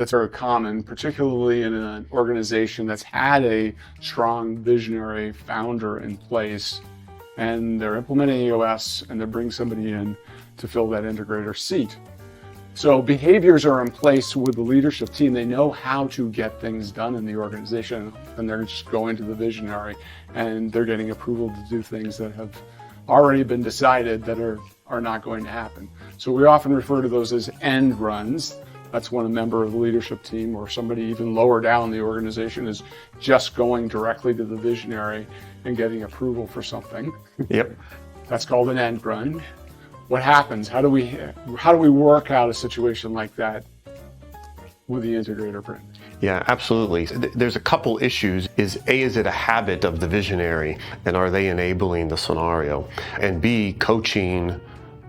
That's very common, particularly in an organization that's had a strong visionary founder in place, and they're implementing EOS and they're bringing somebody in to fill that integrator seat. So behaviors are in place with the leadership team. They know how to get things done in the organization, and they're just going to the visionary and they're getting approval to do things that have already been decided that are not going to happen. So we often refer to those as end runs. That's when a member of the leadership team or somebody even lower down the organization is just going directly to the visionary and getting approval for something. Yep. That's called an end run. What happens? How do we work out a situation like that with the integrator brand? Yeah, absolutely. There's a couple issues. Is it a habit of the visionary, and are they enabling the scenario? And B, coaching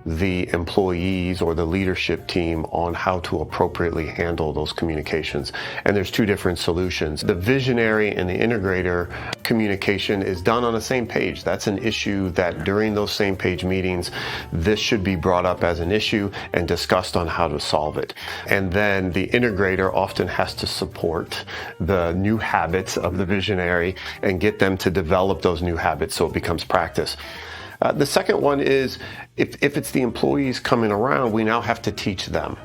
the employees or the leadership team on how to appropriately handle those communications. And there's two different solutions. The visionary and the integrator communication is done on the same page. That's an issue that during those same page meetings, this should be brought up as an issue and discussed on how to solve it. And then the integrator often has to support the new habits of the visionary and get them to develop those new habits so it becomes practice. The second one is if it's the employees coming around, we now have to teach them.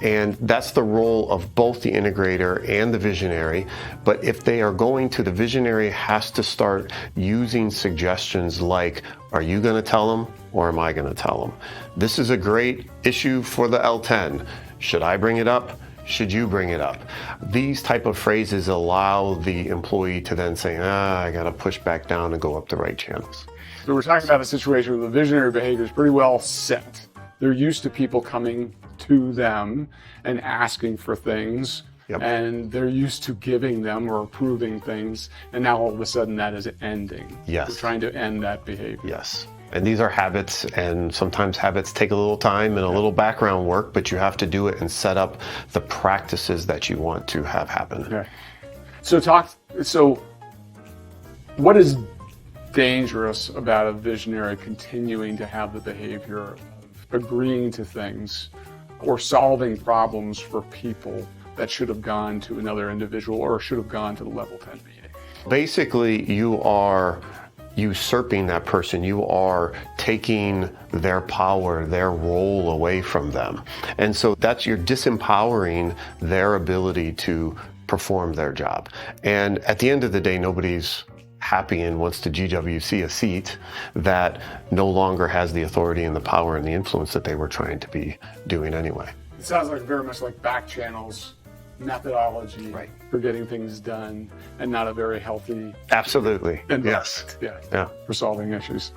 And that's the role of both the integrator and the visionary. But if they are going to, the visionary has to start using suggestions like, are you going to tell them or am I going to tell them? This is a great issue for the L10. Should I bring it up? Should you bring it up? These type of phrases allow the employee to then say, I got to push back down and go up the right channels. So we're talking about a situation where the visionary behavior is pretty well set. They're used to people coming to them and asking for things. Yep. And they're used to giving them or approving things. And now all of a sudden that is ending. Yes. We're trying to end that behavior. Yes. And these are habits, and sometimes habits take a little time and a little background work, but you have to do it and set up the practices that you want to have happen. Okay. So what is dangerous about a visionary continuing to have the behavior of agreeing to things or solving problems for people that should have gone to another individual or should have gone to the level 10 meeting? Basically, you are usurping that person. You are taking their power, their role away from them. And so you're disempowering their ability to perform their job. And at the end of the day, nobody's happy and wants to GWC a seat that no longer has the authority and the power and the influence that they were trying to be doing anyway. It sounds like very much like back channels methodology for getting things done and not a very healthy Absolutely. Yes. Yeah. For solving issues.